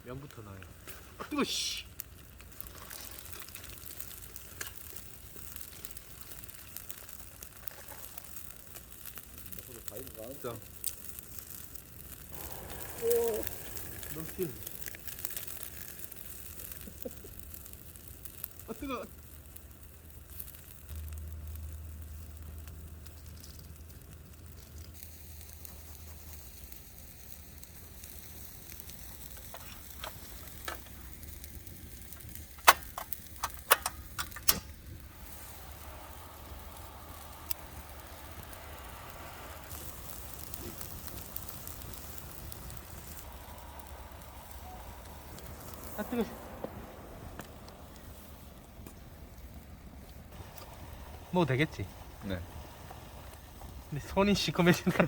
면부터 넣어요. 아, 뜨거 씨. 자. 오, 넘칠. 아 뜨거. 아 뜨거. 먹어도 되겠지? 네. 근데 손이 시커매진다.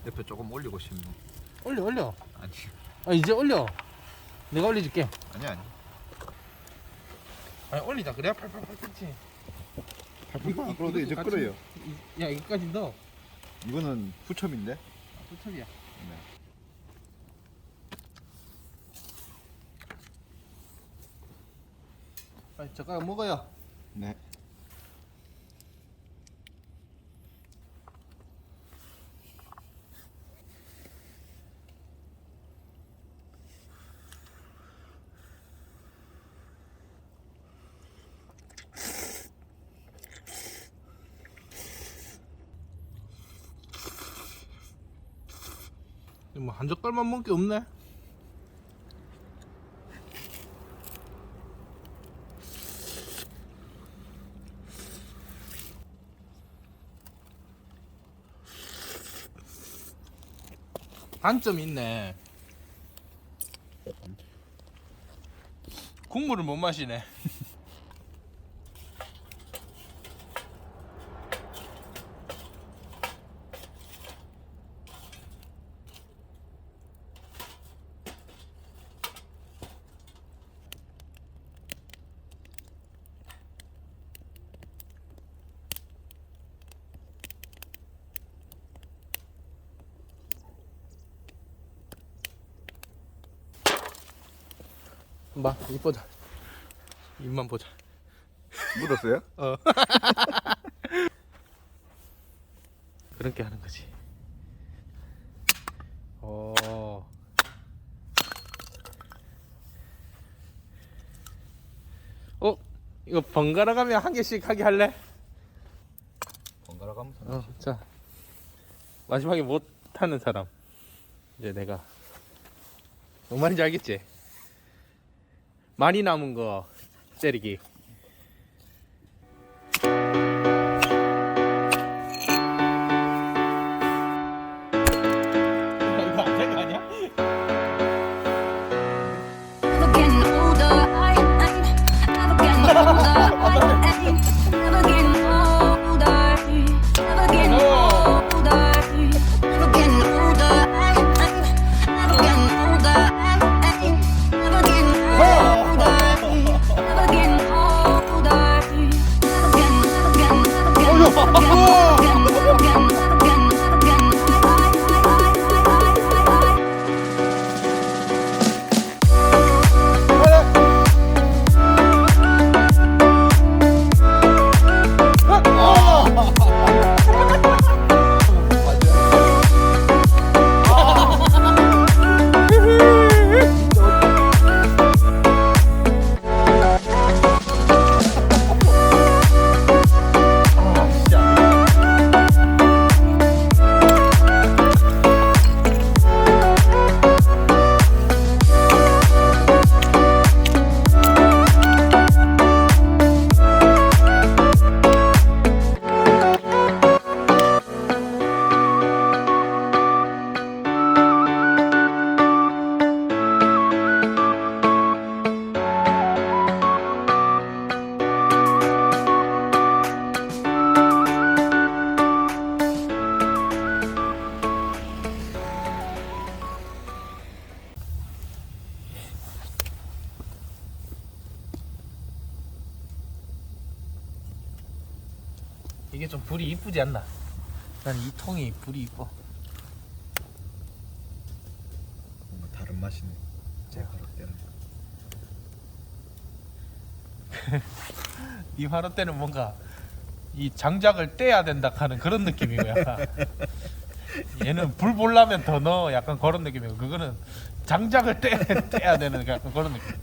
옆에 조금 올리고 싶네. 올려. 아니. 아 이제 올려. 내가 올려줄게. 아니. 아니 올리자. 그래야 팔팔팔 끓지. 그래도 이제 같이- 끓어요. 야 이거까지 넣어. 이거는 후첨인데. 후첩이야. 네. 빨리 젓가락 먹어요. 네. 뭐 한 젓갈만 먹을 게 없네. 단점이 있네. 국물을 못 마시네. 봐, 입 보자. 입만 보자. 묻었어요? 어. 그렇게 하는 거지. 어. 이거 번갈아 가면 한 개씩 하게 할래? 번갈아 가면서. 자. 마지막에 못 하는 사람. 이제 내가. 뭔 말인지 알겠지? 많이 남은 거 때리기. 이거 안 된 거 아니야? Never getting older, I ain't never getting older, I ain't never getting older, never getting older, never getting older, I ain't never getting older, I ain't never getting older, never getting older, never getting 이게 좀 불이 이쁘지 않나? 난 이 통이 불이 이뻐. 뭔가 다른 맛이네. 제가 바로 때는. 이 화로 때는 뭔가 이 장작을 떼야 된다 하는 그런 느낌이고 약간 얘는 불 보려면 더 넣어 약간 그런 느낌이고 그거는 장작을 떼야 되는 약간 그런 느낌.